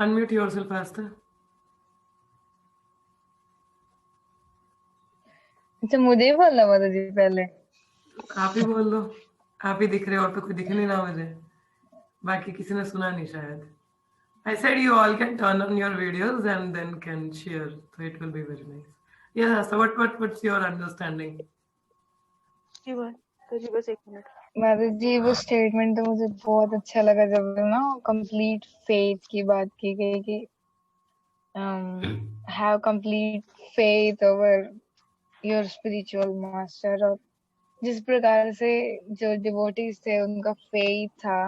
Unmute yourself, Asta. अच्छा मुझे ही बोलना माता जी पहले। आप ही बोल दो, आप ही दिख रहे हो और तो कोई दिख नहीं रहा मुझे, बाकी किसी ने सुना नहीं शायद। I said you all can turn on your videos and then can share, so it will be very nice. Yeah, so what's your understanding? जी बात तो जी बस 1 मिनट। माता जी वो स्टेटमेंट तो मुझे बहुत अच्छा लगा जब ना कंप्लीट फेथ की बात की गई कि have complete faith over your spiritual master. और जिस प्रकार से जो डिवोटीज थे उनका फेथ था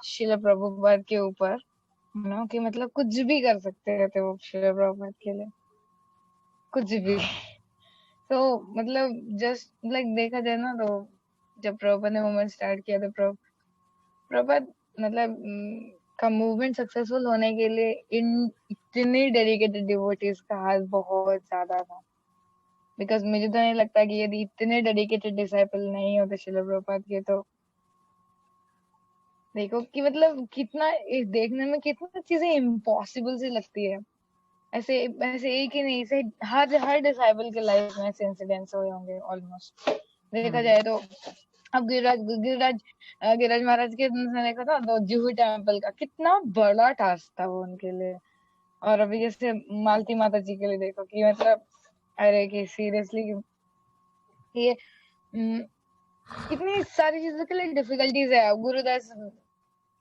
शिला प्रभुपाद के ऊपर, ना कि मतलब कुछ भी कर सकते थे वो शिला प्रभुपाद के लिए, कुछ भी। तो मतलब जस्ट लाइक देखा जाए ना तो जब प्रभुपाद ने मूवमेंट स्टार्ट किया तो प्रभुपाद मतलब का मूवमेंट सक्सेसफुल होने के लिए इन इतने डेडिकेटेड डिवोटीज का हाथ बहुत ज्यादा था। बिकॉज मुझे तो नहीं लगता कि यदि इतने डेडिकेटेड डिसाइपल नहीं होते शिला प्रभुपाद के तो देखो कि मतलब कितना देखने में कितना चीजें इम्पॉसिबल सी लगती है। ऐसे ऐसे एक ही नहीं, ऐसे हर डिसाइपल के लाइफ में ऐसे इंसिडेंट्स हुए होंगे ऑलमोस्ट देखा जाए तो। अब गिरिराज महाराज के देखा था तो जुहू टेम्पल का कितना बड़ा टास्क था वो उनके लिए। और अभी जैसे मालती माता जी के लिए देखो कि मतलब अरे कि सीरियसली ये कितनी सारी चीजों के लिए डिफिकल्टीज है। गुरुदास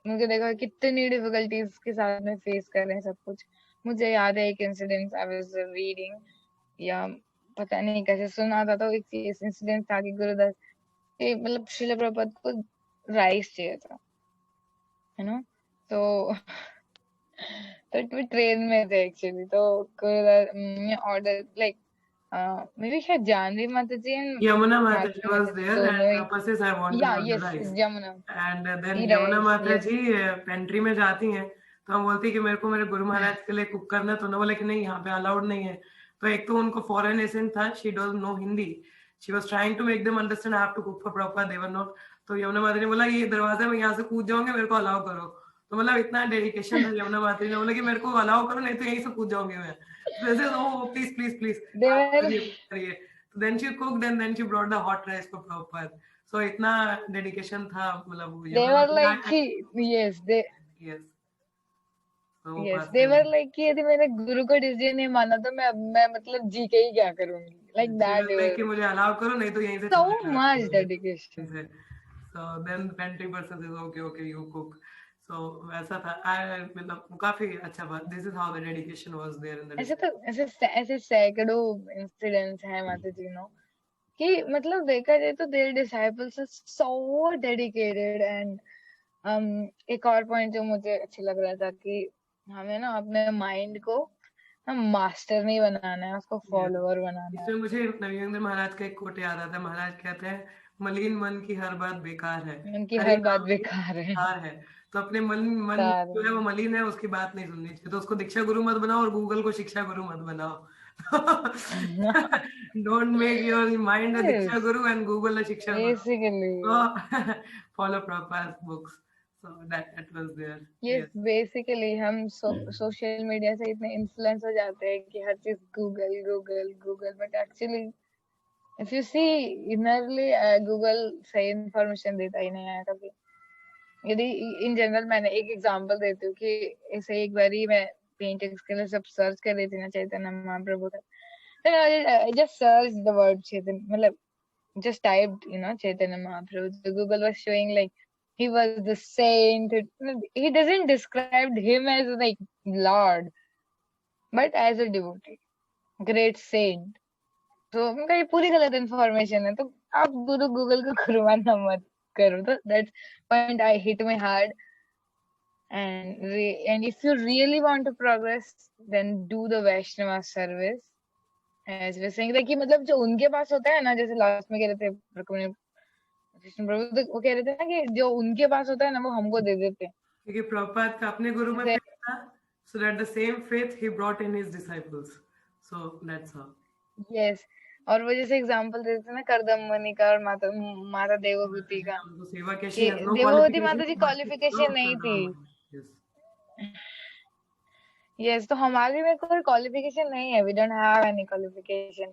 मुझे देखा कितनी डिफिकल्टीज के साथ में फेस कर रहे हैं सब कुछ। मुझे याद है एक इंसिडेंट आई वाज रीडिंग या पता नहीं कैसे सुना था तो एक इंसिडेंट था कि गुरुदास मतलब श्रील प्रभुपाद को राइस चाहिए था, है ना। तो तो ट्रेन में थे एक्चुअली तो Gurudas order like maybe शायद जानवी माता ji and Yamuna Mata Malti ji माता was जी there दोनों and ही। Papa says I want to या order yes rice. Yamuna And then ही यमुना राइस माता यस। जी पेंट्री में जाती हैं तो हम बोलती है कि मेरे को मेरे गुरु महाराज के लिए कुक करना, तो उन्होंने बोला कि नहीं यहाँ पे अलाउड नहीं है। तो एक तो उनको फॉरेन एसेंट था, she don't know Hindi, she was trying to make them understand I have to cook for proper, they were not. तो यमुना माता ने बोला ये दरवाजा में यहाँ से कूद जाओगे, मेरे को अलाउ करो। तो मतलब इतना डेडिकेशन था, यमुना माता ने बोला कि मेरे को अलाउ करो नहीं तो यहीं से कूद जाऊंगी मैं। तो ऐसे ओ प्लीज प्लीज प्लीज आप देवर करिए। So then she cooked and then she brought the hot rice for Prabhupada. So इतना डेडिकेशन था, मतलब यमुना देवर माता लाइक कि यस दे यस, तो वो यस बात देवर है। लाइक कि यदि मैंने गुरु को डिसीजन नहीं माना तो मैं मतलब जी के ही क्या करूंगी like she that was like कि मुझे अलाउ करो नहीं तो यहीं से so चले much जाओ dedication। से। So then Pantry person says okay okay you cook. So वैसा था। I मतलब काफी अच्छा बात, this is how the dedication was there in the ऐसे disciple. तो ऐसे सैकड़ों इंसिडेंट्स हैं माता जी नो कि मतलब देखा जाए तो their disciples are so dedicated. And एक और पॉइंट जो मुझे अच्छा लग रहा था कि हमें ना अपने माइंड को हम मास्टर नहीं बनाना है, उसको Yes. फॉलोअर बनाना है। इसमें मुझे नरेंद्र महाराज का एक कोट याद आता है। महाराज कहते हैं मलिन मन की हर बात बेकार है, उनकी हरि हर बात नाम की बेकार है। हार है। तो अपने मन सार जो है वो मलिन है, उसकी बात नहीं सुननी चाहिए। तो उसको दीक्षा गुरु मत बनाओ और गूगल को शिक्षा गुरु मत बनाओ। Don't make your mind a diksha yes guru and Google a shiksha guru. Basically So follow Prabhupada's books. So that was there. Yes Yes. Basically हम सोशल मीडिया से इतने इन्फ्लुएंस हो जाते हैं कि हर चीज Google Google Google but actually if you see innerly Google सही इंफॉर्मेशन देता ही नहीं है कभी। यदि इन जनरल मैंने एक एग्जांपल देती हूँ कि ऐसे एक बारी मैं पेंटिंग्स के लिए सब सर्च कर रही थी ना चैतन्य महाप्रभु का, then I just searched the word Chaitanya, मतलब just typed, Chaitanya Mahaprabhu. The Google was showing like he was the saint. He doesn't describe him as like Lord, but as a devotee, great saint. तो उनका ये पूरी गलत information है। तो आप गुरु Google को गुरुमानना मत करो। तो that's point I hit my heart. And if you really want to progress, then do the Vaishnava service. As we're saying like कि मतलब जो उनके पास होता है ना, जैसे लास्ट में कह रहे थे कृष्ण प्रभु, तो वो कह रहे थे ना कि जो उनके पास होता है ना वो हमको दे देते हैं। क्योंकि प्रभुपाद का अपने गुरु में जैसे faith था, so that the same faith he brought in his disciples. So that's how. Yes, और वो जैसे एग्जांपल देते थे ना करदम मुनि का और माता माता देवहूति का उनको सेवा कैसी कि has no देवहूति qualification माता जी but she क्वालिफिकेशन served नहीं थी। Kardama Muni. Yes. यस, तो हमारे में कोई क्वालिफिकेशन नहीं है, we don't have any qualification,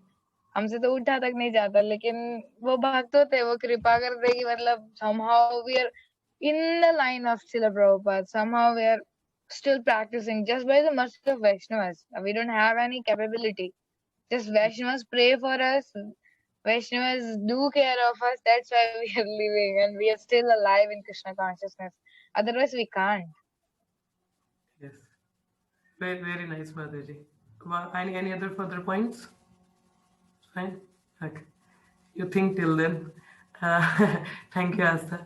हमसे तो उठा तक नहीं जाता, लेकिन वो भक्त होते हैं, वो कृपा करते कि मतलब somehow we are in the line of Srila Prabhupada, somehow we are still practicing just by the mercy of Vaishnavas. We don't have any capability, just Vaishnavas pray for us, Vaishnavas do care of us, that's why we are living and we are still alive in Krishna consciousness, otherwise we can't. Yes. Very, very nice, Mataji. Any other further points? Fine. Okay. You think till then. Thank you, Astha.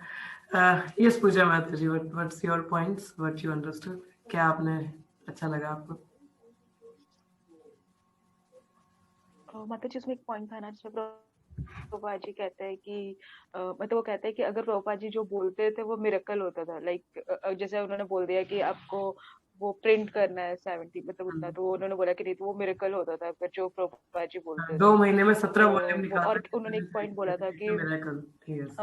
Yes, Pooja Mataji, what's your points? What you understood? क्या आपने अच्छा लगा आपको? मतलब जिसमें एक point था ना, जिसमें प्रभुपाद जी कहते हैं कि मतलब वो कहते हैं कि अगर प्रभुपाद जी जो बोलते थे वो मिरेकल होता था, लाइक जैसे उन्होंने बोल दिया कि आपको वो प्रिंट करना है 70 मतलब उतना, तो उन्होंने बोला कि नहीं, तो वो मिरेकल होता था अगर जो प्रभुपाद जी बोलते 2 थे। महीने में 17 वॉल्यूम वो निकाला। और उन्होंने एक पॉइंट बोला था कि मिरेकल। यस।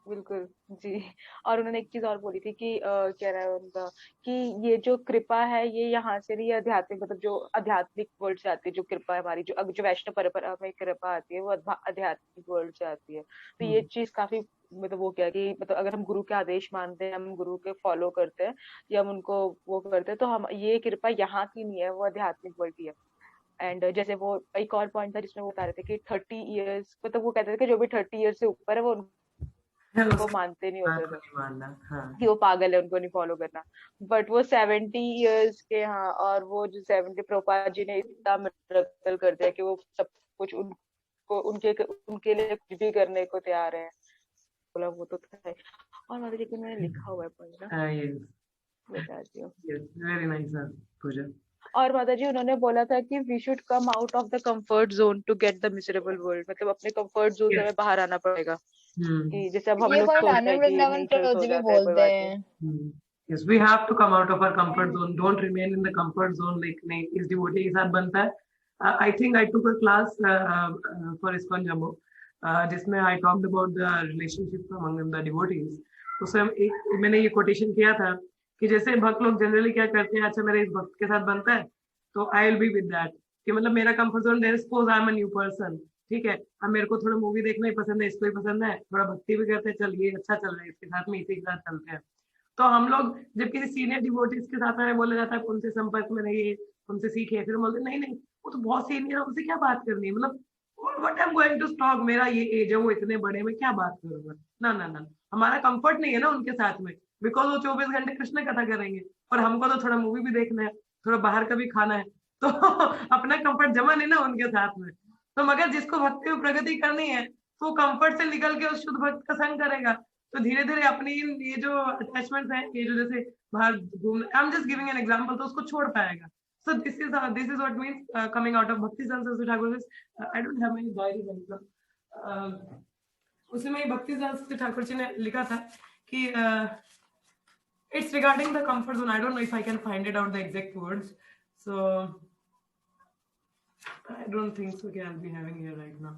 बिल्कुल जी। और उन्होंने एक चीज और बोली थी कि क्या रहा है उनका, कि ये जो कृपा है ये यहाँ से नहीं, आध्यात्मिक मतलब जो आध्यात्मिक वर्ल्ड से आती है, जो कृपा है हमारी, जो वैष्णव परंपरा में कृपा आती है वो आध्यात्मिक वर्ल्ड से आती है। तो ये चीज काफी मतलब वो क्या कि मतलब अगर हम गुरु के आदेश मानते हैं, हम गुरु के फॉलो करते हैं या हम उनको वो करते हैं, तो हम ये कृपा यहाँ की नहीं है, वो आध्यात्मिक वर्ल्ड की है। एंड जैसे वो एक और पॉइंट था जिसमें वो बता रहे थे कि 30 इयर्स मतलब वो कहते थे कि जो भी 30 इयर्स से ऊपर है वो उनको मानते नहीं होते थे, मानना। हाँ। कि वो पागल है, उनको नहीं फॉलो करना। बट वो 70 इयर्स के, हाँ, और वो जो 70 प्रभुपाद जी ने इतना मिरेकल कर दिया कि वो सब कुछ उनको उनके लिए कुछ भी करने को तैयार है। बोला वो तो था ही। और मतलब लेकिन मैंने लिखा हुआ है पॉइंट ना, यस। बताती हूँ। Yes, very nice Pooja. और माता जी उन्होंने बोला था कि we should come out of the comfort zone to get the miserable world, मतलब अपने कंफर्ट जोन से हमें बाहर आना पड़ेगा। कि जैसे अब हम ये लोग पॉइंट सोचते आनंद हैं कि वृंदावन नहीं चल प्रभु सो जी भी जाता है कोई बोलते बात नहीं। हैं। Yes, we have to come out of our comfort zone. Don't remain in the comfort zone. Like नहीं, इस डिवोटी के साथ बनता है। I think I took a class for ISKCON Jammu, जिसमें I talked about the relationship among the devotees. उसमें मैंने ये कोटेशन किया था कि जैसे भक्त लोग जनरली क्या करते हैं, अच्छा मेरे इस भक्त के साथ बनता है तो I will be with that, कि मतलब मेरा comfort zone, suppose I am a new person, ठीक है, अब मेरे को थोड़ा मूवी देखना ही पसंद है, इसको ही पसंद है, थोड़ा भक्ति भी करते हैं, चल ये अच्छा चल रहा है, इसके साथ में इसी के साथ चलते हैं। तो हम लोग जब किसी सीनियर डिवोटीज के साथ में बोला जाता है उनसे संपर्क में रहिए, उनसे सीखिए, फिर बोलते नहीं नहीं वो तो बहुत सीनियर है, उनसे क्या बात करनी है, मतलब what I am going to talk, मेरा ये एज है, वो इतने बड़े में क्या बात करूंगा। ना ना ना, हमारा कंफर्ट नहीं है ना उनके साथ में, बिकॉज वो 24 घंटे कृष्ण कथा करेंगे और हमको तो थोड़ा मूवी भी देखना है, थोड़ा बाहर का भी खाना है, तो अपना कंफर्ट जमा नहीं ना उनके साथ में। तो मगर जिसको भक्ति में प्रगति करनी है तो वो कंफर्ट से निकल के उस शुद्ध भक्त का संग करेगा, तो धीरे धीरे अपनी ये जो अटैचमेंट है, ये जो जैसे बाहर घूमना, I am just giving an example, तो उसको छोड़ पाएगा। So this is what means coming out of Bhakti Saraswati Thakur says, I don't have any diary मतलब उसमें भक्ति सरस्वती ठाकुर जी ने लिखा था कि it's regarding the comfort zone. I don't know if I can find it out the exact words. So I don't think so कि I'll be having here right now.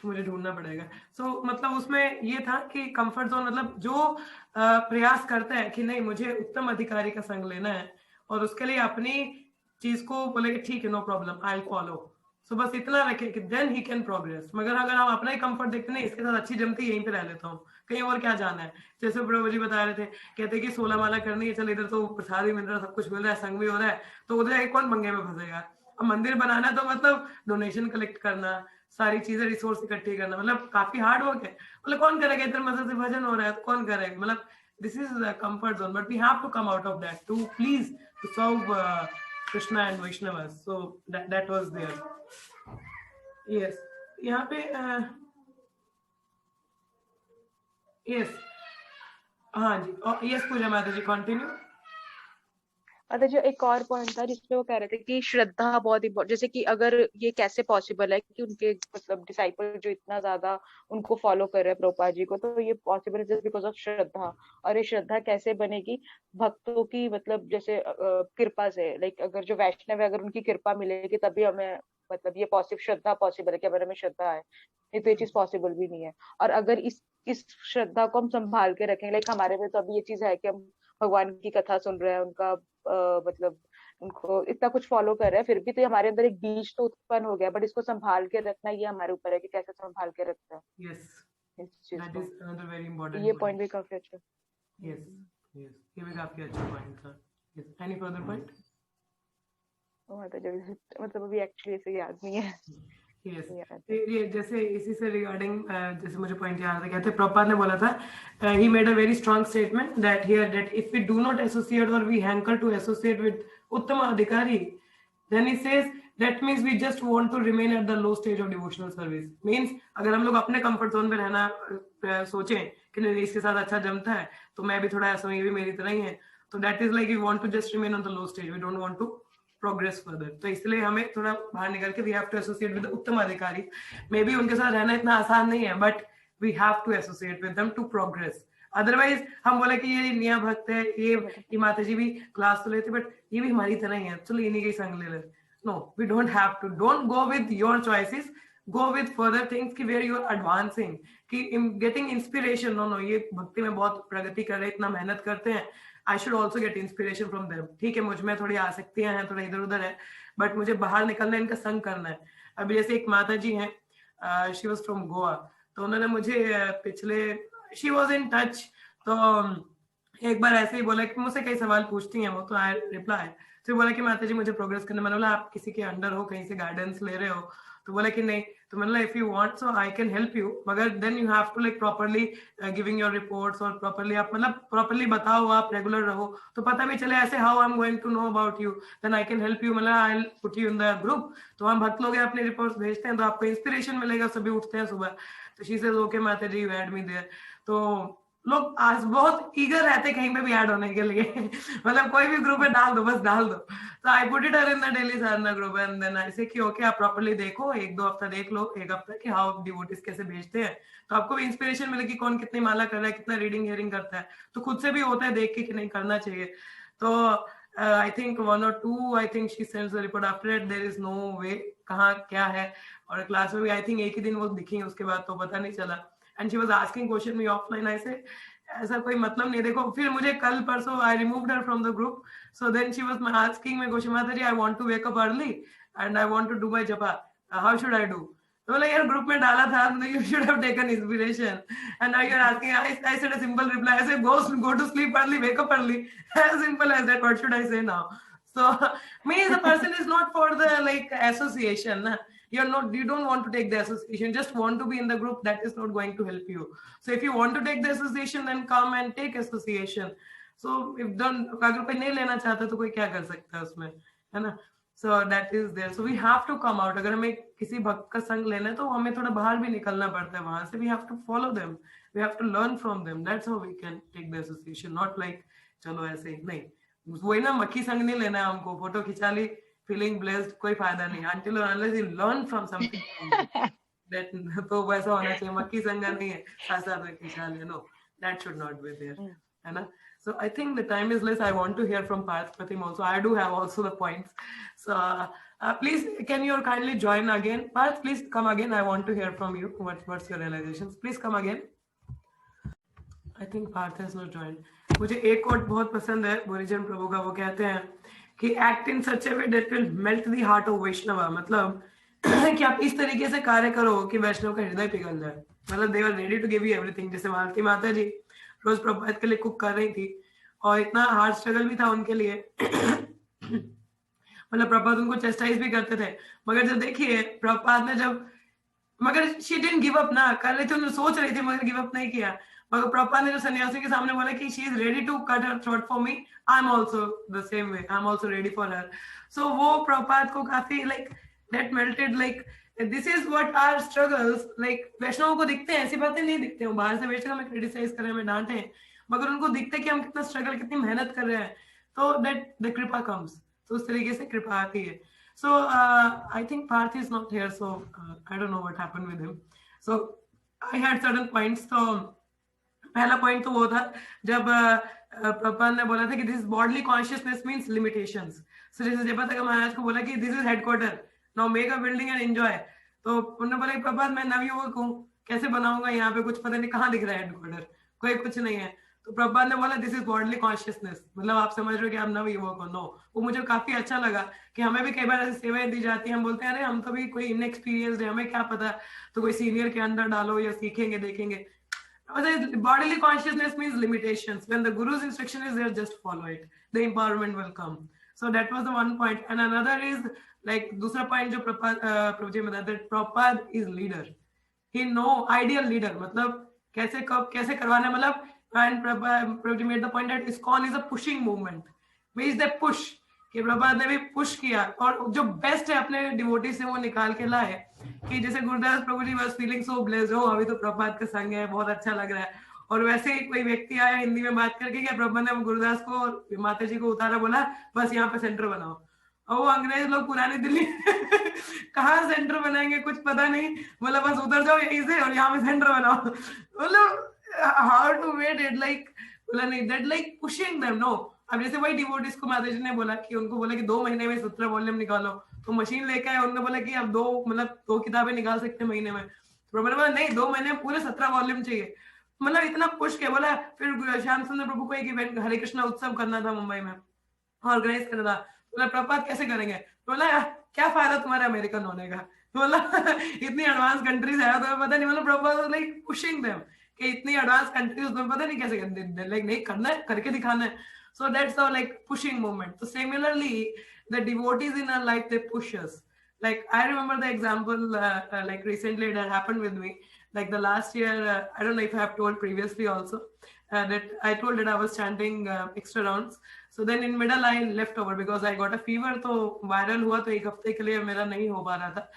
मुझे ढूंढना पड़ेगा। मतलब उसमें ये था कि कंफर्ट जोन मतलब जो प्रयास करता है कि नहीं मुझे उत्तम अधिकारी का संग लेना है और उसके लिए अपनी चीज को बोले कि ठीक है no problem I will follow, so बस इतना रखे कि देन ही कैन प्रोग्रेस। मगर अगर हम अपना ही कंफर्ट देखते नहीं, इसके साथ अच्छी जमती यहीं पे रह लेता हूँ, कहीं और क्या जाना है। जैसे प्रभु जी बता रहे थे, कहते कि 16 माला करनी है, चल इधर तो प्रसाद भी मिल रहा है, सब कुछ मिल रहा है, संग भी हो रहा है, तो उधर कौन पंगे में फंसेगा। अब मंदिर बनाना तो मतलब डोनेशन कलेक्ट करना, सारी चीजें रिसोर्स इकट्ठी करना, मतलब काफी हार्ड वर्क है। मतलब कौन करेगा, इधर मदद से भजन हो रहा है तो कौन करेगा, मतलब this is comfort zone, but we have to come out of that to please to serve Krishna and Vaishnavas. So that was there. Yes, यहाँ पे yes, हाँ जी, yes पूजा माता जी कंटिन्यू। अच्छा, जो एक और पॉइंट था जिसमें वो कह रहे थे कि श्रद्धा बहुत इम्पोर्टेंट, जैसे कि अगर ये कैसे पॉसिबल है कि उनके मतलब डिसाइपल जो इतना ज्यादा उनको फॉलो कर रहे हैं प्रभुपाद जी को, तो ये पॉसिबल है जस्ट बिकॉज ऑफ श्रद्धा। और ये श्रद्धा कैसे बनेगी, भक्तों की मतलब जैसे कृपा से, लाइक अगर जो वैष्णव है अगर उनकी कृपा मिलेगी तभी हमें मतलब ये श्रद्धा पॉसिबल है कि अगर हमें श्रद्धा है, नहीं तो ये चीज पॉसिबल भी नहीं है। और अगर इस श्रद्धा को हम संभाल के रखें, लाइक हमारे में तो अभी ये चीज है कि हम भगवान की कथा सुन रहे हैं, उनका मतलब उनको इतना कुछ फॉलो कर रहे हैं, फिर भी तो हमारे अंदर एक बीज तो उत्पन्न हो गया, बट इसको संभाल के रखना ये हमारे ऊपर है कि कैसे संभाल के रखते हैं Yes, इस चीज that को। is another very ये important point. पॉइंट भी काफी अच्छा। Yes, yes, ये भी काफी अच्छा point था. Yes, any further point? मतलब अभी एक्चुअली ऐसे याद नहीं है। Yes. याद है। ये जैसे इसी से रिगार्डिंग जैसे मुझे पॉइंट याद है, कहते प्रभुपाद ने बोला था, he made a very strong statement that here that if we do not associate or we hanker to associate with Uttama Adhikari, then he says that means we just want to remain at the low stage of devotional service. Means अगर हम लोग अपने comfort zone पे रहना सोचें कि नहीं इसके साथ अच्छा जमता है तो मैं भी थोड़ा ऐसा हूँ, ये भी मेरी तरह ही है, तो that is like we want to just remain on the low stage, we don't want to progress further. तो इसलिए हमें थोड़ा बाहर निकल के we have to associate with uttam adhikari. May be उनके साथ रहना इतना आसान नहीं है, but we have to associate with them to progress. Otherwise हम बोले कि ये निया भक्त है, ये माता जी भी क्लास तो लेते बट ये भी हमारी तरह ही है, चलो इन्हीं के संग ले ले. No, we don't have to. Don't go with your choices, go with further things कि वेयर यू आर एडवांसिंग, कि गेटिंग इंस्पिरेशन. नो नो, ये भक्ति में बहुत प्रगति कर रहे हैं, इतना मेहनत करते हैं, I should also get inspiration from them. ठीक है, मुझ में थोड़ी आसक्तियां हैं, थोड़ा इधर उधर है, बट मुझे बाहर निकलना, इनका संग करना है. अभी जैसे एक माता जी हैं, शी वॉज फ्रॉम गोवा, तो उन्होंने मुझे पिछले, शी वॉज इन टच, तो एक बार ऐसे ही बोला कि मुझसे कई सवाल पूछती हैं वो, तो आई रिप्लाई. तो बोला कि माता जी मुझे प्रोग्रेस करना. मैंने बोला आप किसी के अंडर हो, कहीं से गाइडेंस ले रहे हो? तो बोला कि नहीं. तो मैंने बोला if you want so I can help you, मगर then you have to like properly giving your reports, और प्रॉपर्ली आप मतलब प्रॉपर्ली बताओ, आप रेगुलर रहो, तो पता भी चले ऐसे how I am going to know about you, then I can help you. मतलब I will put you in the group. तो हम भक्त लोग अपने रिपोर्ट्स भेजते हैं, तो आपको इंस्पिरेशन मिलेगा. सभी उठते हैं सुबह, तो शी सेज ओके माता जी, यू ऐड मी देयर. तो लोग आज बहुत ईगर रहते कहीं पे भी ऐड होने के लिए मतलब कोई भी ग्रुप में डाल दो, बस डाल दो. तो I put it in the daily sadhana group, and then I say कि ओके आप प्रॉपर्ली देखो, एक दो हफ्ता देख लो, एक हफ्ता कि हाउ डिवोटीज कैसे भेजते हैं, तो आपको भी इंस्पिरेशन मिलेगी कौन कितनी माला कर रहा है, कितना रीडिंग हियरिंग करता है, तो खुद से भी होता है देख के कि नहीं करना चाहिए. तो I think 1 or 2 I think she sends the report. After that there is no way कहाँ क्या है. और क्लास में भी आई थिंक एक ही दिन वो दिखी, उसके बाद तो पता नहीं चला. And she was asking question me offline. I say ऐसा कोई मतलब नहीं. देखो फिर मुझे कल परसों I removed her from the group. So then she was asking me question, माता जी I want to wake up early and I want to do my japa, how should I do? तो बोला यार ग्रुप में डाला था, you should have taken inspiration, and now you are asking. I said a simple reply. I said go to sleep early, wake up early, as simple as that. What should I say now? So means the person is not for the like association. You're not, you don't want to take the association, just want to be in the group. That is not going to help you. So if you want to take the association, then come and take association. So if don't, अगर कोई नहीं लेना चाहता तो कोई क्या कर सकता है उसमें, है ना? So that is there. So we have to come out. अगर हमें किसी भक्त का संग लेना है तो हमें थोड़ा बाहर भी निकलना पड़ता है. वहां से we have to follow them, we have to learn from them. That's how we can take the association. Not like चलो ऐसे ही नहीं, वही ना, मक्खी संग नहीं लेना है हमको, फोटो खिंचा ली, feeling blessed, कोई फायदा नहीं. Until or unless you learn from something that, तो वैसा होना चाहिए. मक्खी संग नहीं है, साथ साथ में खिंचा ले. No, that should not be there, है ना? So I think the time is less. I want to hear from Parth Pratim also. I do have also the points. So please, can you kindly join again? Parth, please come again. I want to hear from you. What's your realizations? Please come again. I think Parth has not joined. मुझे एक coat बहुत पसंद है बोरीजन प्रभु का. वो कहते हैं कि act in such a way that will melt the heart of Vaishnava. मतलब कि आप इस तरीके से कार्य करो कि वैष्णव का हृदय पिघल जाए. मतलब they were ready to give you everything. जैसे भारती माता जी रोज प्रभात के लिए कुक कर रही थी, और इतना हार्ड स्ट्रगल भी था उनके लिए. मतलब प्रभात उनको चेस्टाइज भी करते थे, मगर जब देखिए प्रभात ने जब, मगर शी डिडंट गिव अप ना, कर रही थी, उन्होंने सोच रही थी मगर गिव अप नहीं किया. मगर प्रभात ने जो सन्यासी के सामने बोला कि she is ready to cut her throat for me, I am also the same way, I am also ready for her. So वो प्रभात को काफी like that melted, like this is what our struggles. Like वैष्णवों को दिखते हैं, ऐसी बातें नहीं दिखते. हैं बाहर से वैष्णव हमें क्रिटिसाइज करें, हमें डांटे, मगर उनको दिखते कि हम कितना स्ट्रगल, कितनी मेहनत कर रहे हैं, तो दैट द कृपा कम्स. तो उस तरीके से कृपा आती है. So I think Parth is not here, so I don't know what happened with him. So I had certain points. तो पहला पॉइंट तो वो था जब प्रभुपाद ने बोला था कि this bodily consciousness means limitations. So जैसे जयप्रताप महाराज को बोला कि this is headquarter, now make a building and enjoy. तो उन्होंने बोला प्रभुपाद मैं नवयुवक हूँ, कैसे बनाऊंगा यहाँ पे, कुछ पता नहीं कहाँ दिख रहा है हेडक्वार्टर, कोई कुछ नहीं है. तो प्रभुपाद ने बोला दिस इज बॉडीली कॉन्शियसनेस, मतलब आप समझ रहे हो कि आप नव युवक हो। नो, वो मुझे काफी अच्छा लगा कि हमें भी कई बार ऐसी सेवाएं दी जाती हैं, हम बोलते हैं अरे हम तो भी कोई इनएक्सपीरियंस्ड है, हमें क्या पता, तो कोई सीनियर के अंडर डालो या सीखेंगे देखेंगे। Bodily consciousness means limitations. When the guru's instruction is there, just follow it. The empowerment will come. So that was the one point. And another is like दूसरा point जो प्रभुजी ने बताया that Prabhupada is leader. He know ideal leader, मतलब कैसे कब कैसे करवाना, मतलब and Prabhuji made the point that ISKCON is a pushing movement. Means they push. कि प्रभुपाद ने भी पुश किया और जो बेस्ट है अपने डिवोटी से वो निकाल के लाए, कि जैसे गुरुदास प्रभु जी वाज फीलिंग सो ब्लेस्ड, हो अभी तो प्रभुपाद का संग है, बहुत अच्छा लग रहा है। और वैसे ही कोई व्यक्ति आया हिंदी में बात करके कि प्रभुपाद ने गुरुदास को और माता जी को उतारा, बोला बस यहाँ पे सेंटर बनाओ। और वो अंग्रेज लोग पुरानी दिल्ली कहाँ सेंटर बनाएंगे कुछ पता नहीं, बोला बस उधर जाओ यहीं से और यहाँ पे सेंटर बनाओ। मतलब how to made it like, बोला नहीं that like pushing them. No, अब जैसे वही डिवोटीज को माता जी ने बोला कि उनको बोला कि 2 महीने में 17 वॉल्यूम निकालो, तो मशीन लेके आए, उन्होंने बोला कि आप 2 किताबें निकाल सकते हैं महीने में। तो मैंने बोला नहीं, 2 महीने में पूरे 17 वॉल्यूम चाहिए। मतलब इतना पुश किया। बोला फिर श्याम सुंदर प्रभु को एक इवेंट हरे कृष्णा उत्सव करना था मुंबई में, ऑर्गेनाइज करना था। बोला प्रभुपाद कैसे करेंगे? बोला क्या फायदा तुम्हारे अमेरिकन होने का, बोला इतनी एडवांस कंट्रीज है तुम्हें पता नहीं। मतलब प्रभुपाद लाइक पुशिंग देम कि इतनी एडवांस कंट्रीज तुम्हें पता नहीं कैसे करते, लाइक नहीं करना है, करके दिखाना है। So that's our like pushing moment. So similarly, the devotees in our life, they push us. Like I remember the example, like recently that happened with me. Like the last year, I don't know if I have told previously also, that I told that I was chanting extra rounds. So then in middle I left over because I got a fever. तो viral हुआ, तो एक हफ्ते के लिए मेरा नहीं हो पा रहा था।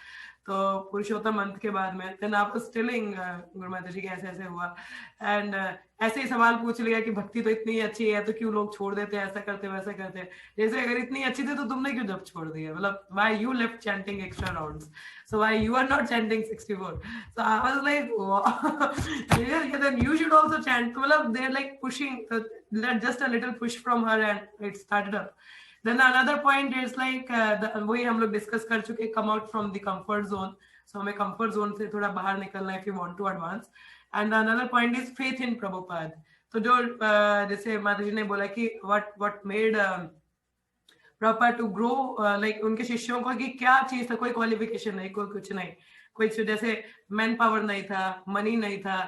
तो पुरुषोत्तम मंथ के बाद में देन आप स्टिलिंग गुरु माता जी के ऐसे ऐसे हुआ, एंड ऐसे ही सवाल पूछ लिया कि भक्ति तो इतनी अच्छी है तो क्यों लोग छोड़ देते हैं, ऐसा करते वैसा करते हैं। जैसे अगर इतनी अच्छी थी तो तुमने क्यों जब छोड़ दिया, मतलब why you left chanting extra rounds, so why you are not chanting 64। So I was like then you should also chant. मतलब they are like pushing, just a little push from her and it started up. Then another point is like वही हम लोग discuss कर चुके, come out from the comfort zone. So हमें comfort zone से थोड़ा बाहर निकलना है if you want to advance. And another point is faith in Prabhupada. तो जो जैसे माता जी ने बोला कि what made Prabhupada to grow, like उनके शिष्यों को कि क्या चीज था, कोई क्वालिफिकेशन नहीं, कोई कुछ नहीं, कोई जैसे मैन पावर नहीं था, मनी नहीं था,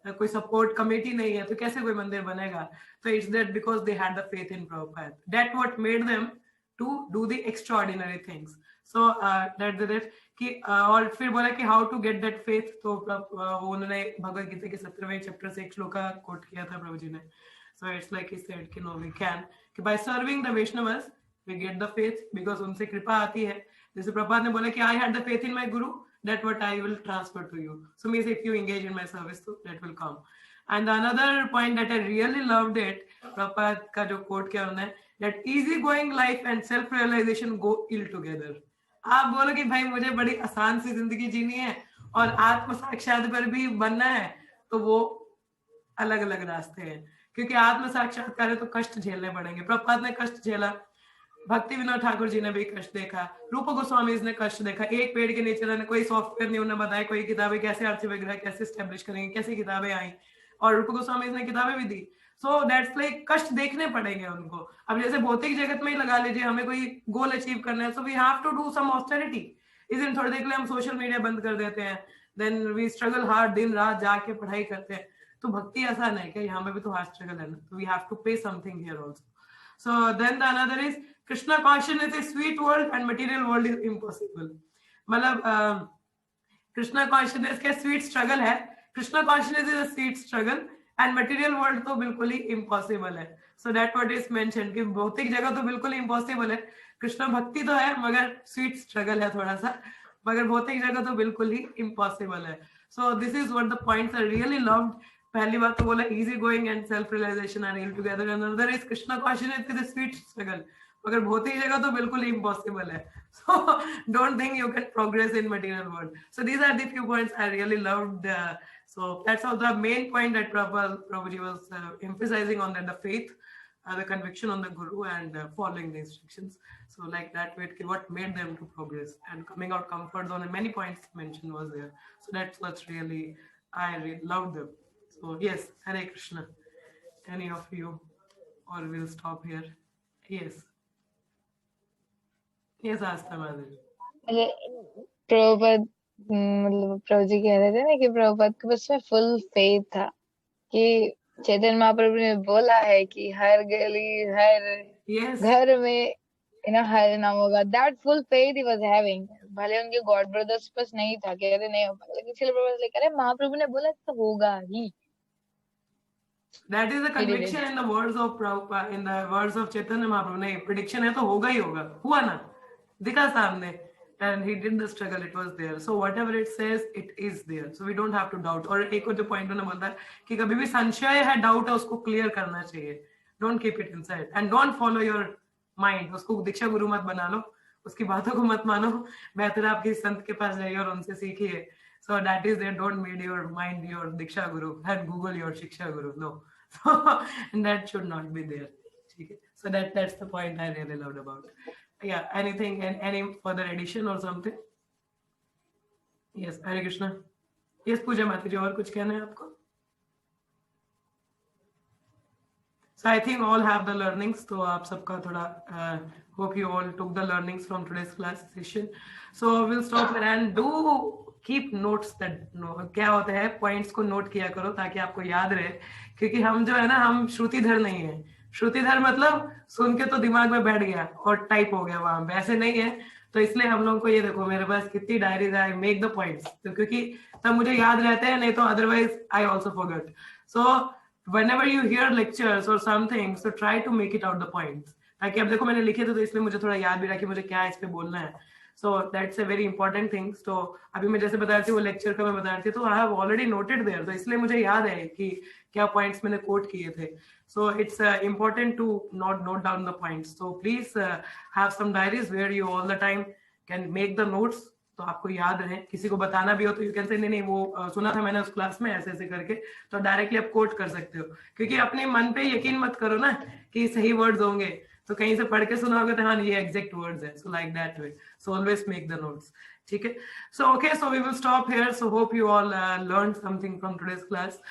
कोई सपोर्ट कमेटी नहीं है, तो कैसे कोई मंदिर बनेगा? तो it's that because they had the faith in Prabhupada, that what made them to do the extraordinary things. So that कि और फिर बोला कि how to get that faith. तो उन्होंने भगवद गीता के 17वें चैप्टर से एक श्लोक कोट किया था प्रभु जी ने। So it's like he said कि नो वी कैन, कि by serving the Vaishnavas we get the faith, because उनसे कृपा आती है। जैसे प्रभुपाद ने बोला कि I had the faith in my guru, that what I will transfer to you. So means if you engage in my service, so that will come. And another point that I really loved it, Prabhupada का जो quote किया उन्होंने, that easy going life and self realization go ill together. आप बोलो कि भाई मुझे बड़ी आसान सी जिंदगी जीनी है और आत्म साक्षात पर भी बनना है, तो वो अलग अलग रास्ते हैं, क्योंकि आत्म साक्षात्कार है तो कष्ट झेलने पड़ेंगे। प्रभुपाद ने कष्ट झेला, भक्ति विनोद ठाकुर जी ने भी कष्ट देखा, रूप गोस्वामी ने कष्ट देखा। एक पेड़ के नीचे रहने, कोई सॉफ्टवेयर नहीं उन्हें बताया, कोई किताबें कैसे अर्थ विग्रह कैसे स्टेब्लिश करेंगे, कैसी किताबें आई, और रूप गोस्वामी ने किताबें भी दी। सो दैट्स लाइक कष्ट देखने पड़ेंगे उनको। अब जैसे भौतिक जगत में ही लगा लीजिए, हमें कोई गोल अचीव करना है, so we have to do some austerity. इस दिन थोड़ी देर के लिए हम सोशल मीडिया बंद कर देते हैं, देन वी स्ट्रगल हार्ड, दिन रात जाके पढ़ाई करते हैं। तो भक्ति आसान है क्या? यहाँ पे भी तो हार्ड स्ट्रगल है ना, तो वी हैव टू पे something here also. So then the another is Krishna consciousness is sweet world and material world is impossible. मतलब कृष्णा कॉन्शियसनेस के स्वीट स्ट्रगल है, Krishna consciousness is a sweet struggle and material world तो बिल्कुल ही impossible है। So that what is mention कि भौतिक जगह तो बिल्कुल इम्पॉसिबल है, कृष्णा भक्ति तो है मगर स्वीट स्ट्रगल है थोड़ा सा, मगर भौतिक जगह तो बिल्कुल ही इम्पॉसिबल है। So this is what the points I really loved. पहली बात तो बोला easy going and self realisation are real together, and another is Krishna consciousness is a sweet struggle, मगर भौतिक जगह तो बिल्कुल ही इम्पॉसिबल है। So don't think you can progress in material world. So these are the few points I really loved. So that's all the main point that Prabhuji was emphasizing on, that the faith, the conviction on the Guru, and following the instructions. So like that, what made them to progress and coming out comfort zone, and many points mentioned was there. So that's what's really, I really loved them. So yes, Hare Krishna. any of you, or we'll stop here. Yes. Yes, Asta Madhuri. Prabhupad मतलब प्रभु जी कह रहे थे ना कि प्रभुपद को बस में full faith था कि चैतन्य महाप्रभु ने बोला है कि हर गली हर Yes. घर में हर नाम होगा. That full faith he was having. भले उनके गॉड ब्रदर्स पास नहीं था, कह रहे नहीं हो पाएगा, लेकिन श्रील प्रभुपाद लेकर अरे महाप्रभु ने बोला तो होगा ही. That is the conviction in the words of Prabhupada, in the words of Chaitanya Mahaprabhu. नहीं, prediction है तो होगा ही होगा. हुआ ना, दिखा सामने. And he did the struggle, it was there. So whatever it says, it is there. So we don't have to doubt. और एक और जो point उन्होंने बोलता है कि कभी भी संशय है, doubt है, उसको clear करना चाहिए. Don't keep it inside and don't follow your mind. उसको दीक्षा गुरु मत बना लो, उसकी बातों को मत मानो. बेहतर आप किसी संत के पास जाइए और उनसे सीखिए. So that is there. Don't make your mind your diksha guru and Google your shiksha guru. No. And that should not be there. So that's the point I really loved about. Yeah. Anything and any further addition or something? Yes. Hare Krishna. Yes, Pooja Mata ji, और कुछ कहना है आपको? So I think all have the learnings. So आप सबका थोड़ा hope you all took the learnings from today's class session. So we'll stop here and do keep notes that क्या होता है, points को note किया करो ताकि आपको याद रहे. क्योंकि हम जो है ना, हम श्रुतिधर नहीं है. श्रुतिधर मतलब सुन के तो दिमाग में बैठ गया और टाइप हो गया वहां, वैसे नहीं है. तो इसलिए हम लोग को ये देखो, मेरे पास कितनी डायरीज है. आई मेक द पॉइंट्स, तो क्योंकि तब मुझे याद रहते हैं, नहीं तो otherwise I also forget. So whenever you hear lectures or something, so try to make it out the points. ताकि अब देखो मैंने लिखे थे तो इसलिए मुझे थोड़ा याद भी रहा कि मुझे क्या इस पे बोलना है. So that's a very important thing. So अभी मैं जैसे बता रही थी वो लेक्चर का मैं बता रही थी, तो I have already noted there. तो इसलिए मुझे याद है कि क्या points मैंने कोट किए थे. So it's important to note down the points. So please have some diaries where you all the time can make the notes. तो आपको याद रहे. किसी को बताना भी हो तो यू कैन से नहीं वो सुना था मैंने उस क्लास में ऐसे ऐसे करके, तो डायरेक्टली आप कोट कर सकते हो. क्योंकि अपने मन पे यकीन मत करो ना कि सही वर्ड्स होंगे, तो कहीं से पढ़ के सुना होगा तो हाँ ये एग्जैक्ट वर्ड्स है. So like that way. So always make the notes. ठीक है. So okay, so we will stop here. So hope you all learn something from today's class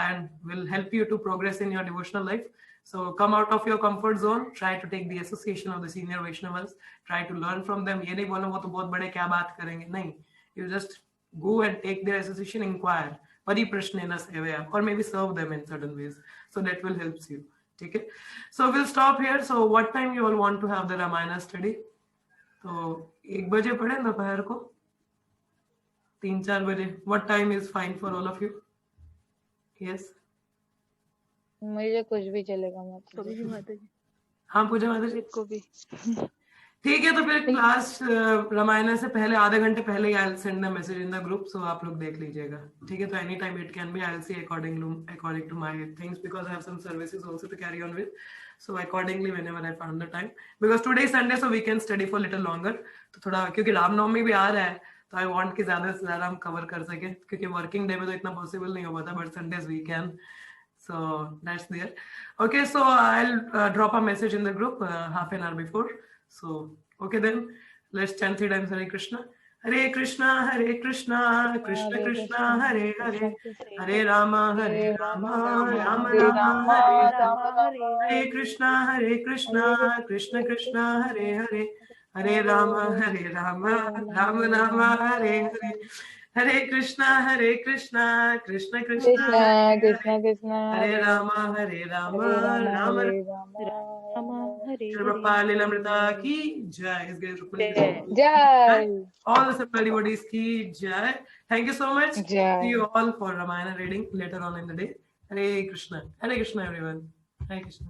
and will help you to progress in your devotional life. So come out of your comfort zone, try to take the association of the senior Vaishnavas, try to learn from them. ये नहीं बोलो वो तो बहुत बड़े क्या बात करेंगे, नहीं. You just go and take their association, inquire, परिप्रश्नेन सेवया, or maybe serve them in certain ways. So that will help you. ठीक है. So we'll stop here. So what time you all want to have the Ramayana study? तो 1 बजे पढ़े दोपहर को, 3-4 बजे. What time is fine for all of you? Yes. मुझे कुछ भी चलेगा. मतलब हाँ पूजा माता जी को भी ठीक है. तो फिर क्लास रामायण से पहले आधे घंटे पहले ही I send the message in the group. So आप लोग देख लीजिएगा. ठीक है. तो any time it can be. I will see according to my things because I have some services also to carry on with. So accordingly whenever I found the time, because today is Sunday so we can study for little longer. तो थोड़ा क्योंकि रामनवमी भी आ रहा है तो I want कि ज्यादा से ज्यादा हम कवर कर सके, क्योंकि वर्किंग डे में तो इतना पॉसिबल नहीं हो पाता, but Sundays we can. So that's there. Okay, so I'll drop a message in the group half an hour before. So okay then, let's chant 3 times Hare Krishna. Hare Krishna, Hare Krishna, Krishna Krishna, Hare Hare, Hare Rama, Rama, Rama Rama, Hare Krishna, Krishna Krishna, Hare Hare, Hare Rama, Rama Rama, Hare Hare. Hare Krishna, Krishna Krishna, Krishna Hare Rama, Rama Rama Hare Prabhupada Lilamrita ki jai. Is Ganesh Rukmini जय. all the Sapali devotees ki jai. Thank you so much. Jai. See you all for Ramayana reading later on in the day. Hare Krishna everyone. Hare Krishna.